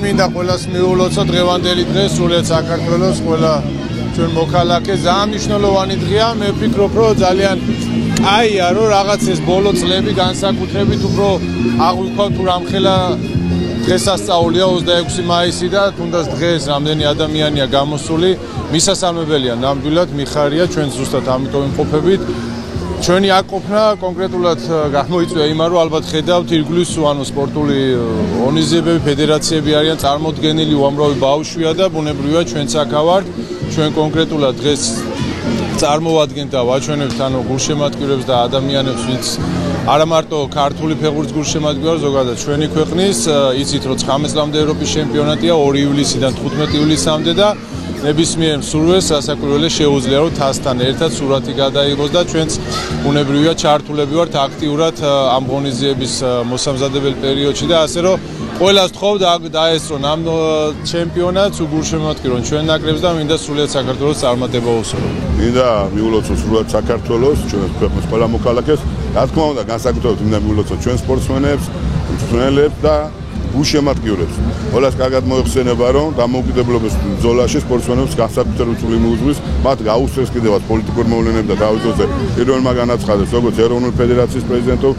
მინდა ყველას მიულოცო დღევანდელი დღე სრულიად საქართველოს ყველა ჩვენ მოქალაქე ძალიან მნიშვნელოვანი დღეა მე ვფიქრობ რომ ძალიან კაია რომ რაღაც ეს ბოლო წლები განსაკუთრებით უფრო აღვიქვათ თუ რამხელა დღესასწაულია 26 მაისი და თუნდაც დღეს რამდენი ადამიანია გამოსული მისასალმებელია ნამდვილად მიხარია ჩვენ ზუსტად ამიტომ იმყოფებით ჩვენი აკოფნა კონკრეტულად გამოიწვია იმან რომ ალბათ ხედავთ ირგვლივ ანუ სპორტული ორგანიზაციები ფედერაციები არიან წარმოდგენილი უამრავი ბავშვია და ბუნებრივია ჩვენც აქ ვართ ჩვენ კონკრეტულად დღეს წარმოვადგენთ და ვაჩვენებთ ანუ გულშემატკივრებს და ადამიანებს ვინც არა მარტო ქართული ფეხბურთის გულშემატკივარი ზოგადად ჩვენი ქვეყნის იცით რომ 19 წლამდე ევროპის ჩემპიონატია 2 ივლისიდან 15 ივლისამდე და ნებისმიერ მსურველს სასაკვირველეს შეუძლია რომ თასთან ერთად სურათი გადაიღოს და ჩვენც ბუნებრივია ჩართულები ვართ აქტიურად ამ ღონისძიების მოსამზადებელ პერიოდში და ასე რომ ყველას თხოვ დაესწრონ ამ ჩემპიონატს უგულშემატკივრონ ჩვენ ნაკრებს და მინდა სრულიად საქართველოს წარმატება უსურვო. მინდა მიულოცო სრულიად საქართველოს ჩვენ ქვეყნის ყველა მოქალაქეს რა თქმა უნდა განსაკუთრებით მინდა მიულოცო ჩვენ სპორტსმენებს, მწვრთნელებს და გულშემატკივრებს. ყველას კარგად მოიხსენება რომ დამოუკიდებლობის ბრძოლაში სპორტსმენებს განსაკუთრებით წვლილი მიუძღვის მათ გაუსწრეს კიდევაც პოლიტიკურ მოვლენებს და თავისუფლად პირველმა განაცხადეს როგორც ეროვნული ფედერაციის პრეზიდენტო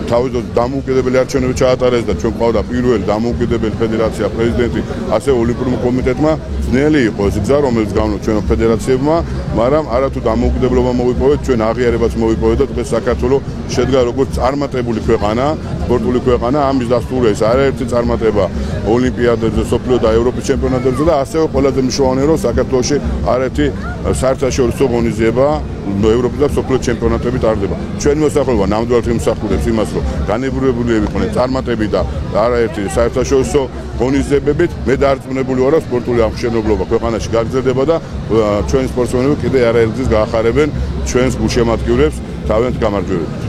თავისუფლად დამოუკიდებელი არჩევნები ჩაატარეს და ჩვენ ყავდა პირველი დამოუკიდებელი ფედერაცია პრეზიდენტი ასე ოლიმპიურ კომიტეტმა ძნელი იყო ეს გზა რომელიც გამო ჩვენ ფედერაციებმა მაგრამ არათუ დამოუკიდებლობა მოვიპოვეთ ჩვენ აღიარებაც მოვიპოვეთ და დღეს საქართველოს შედგა როგორც წარმატებული ქვეყანა სპორტული ქვეყანა ამის დასტურია ეს არაერთი წარმატება ოლიმპიადებზე სოფლიო და ევროპის ჩემპიონატებზე და ასევე ყველაზე მნიშვნელოვანია რომ საქართველოში არაერთი საერთაშორისო ღონისძიება ევროპის და სოფლიო ჩემპიონატები ტარდება ჩვენი მოსახლეობა ნამდვილად იმსახურებს იმას რომ განებურებული იყვნენ წარმატები და არაერთი საერთაშორისო ღონისძიებებით მე დარწმუნებული ვარ რომ სპორტული აღმშენებლობა ქვეყანაში გაგრძელდება და ჩვენი სპორტსმენები კიდე არაერთის გაახარებენ ჩვენს გულშემატკივრებს თავიანთ გამარჯვებებით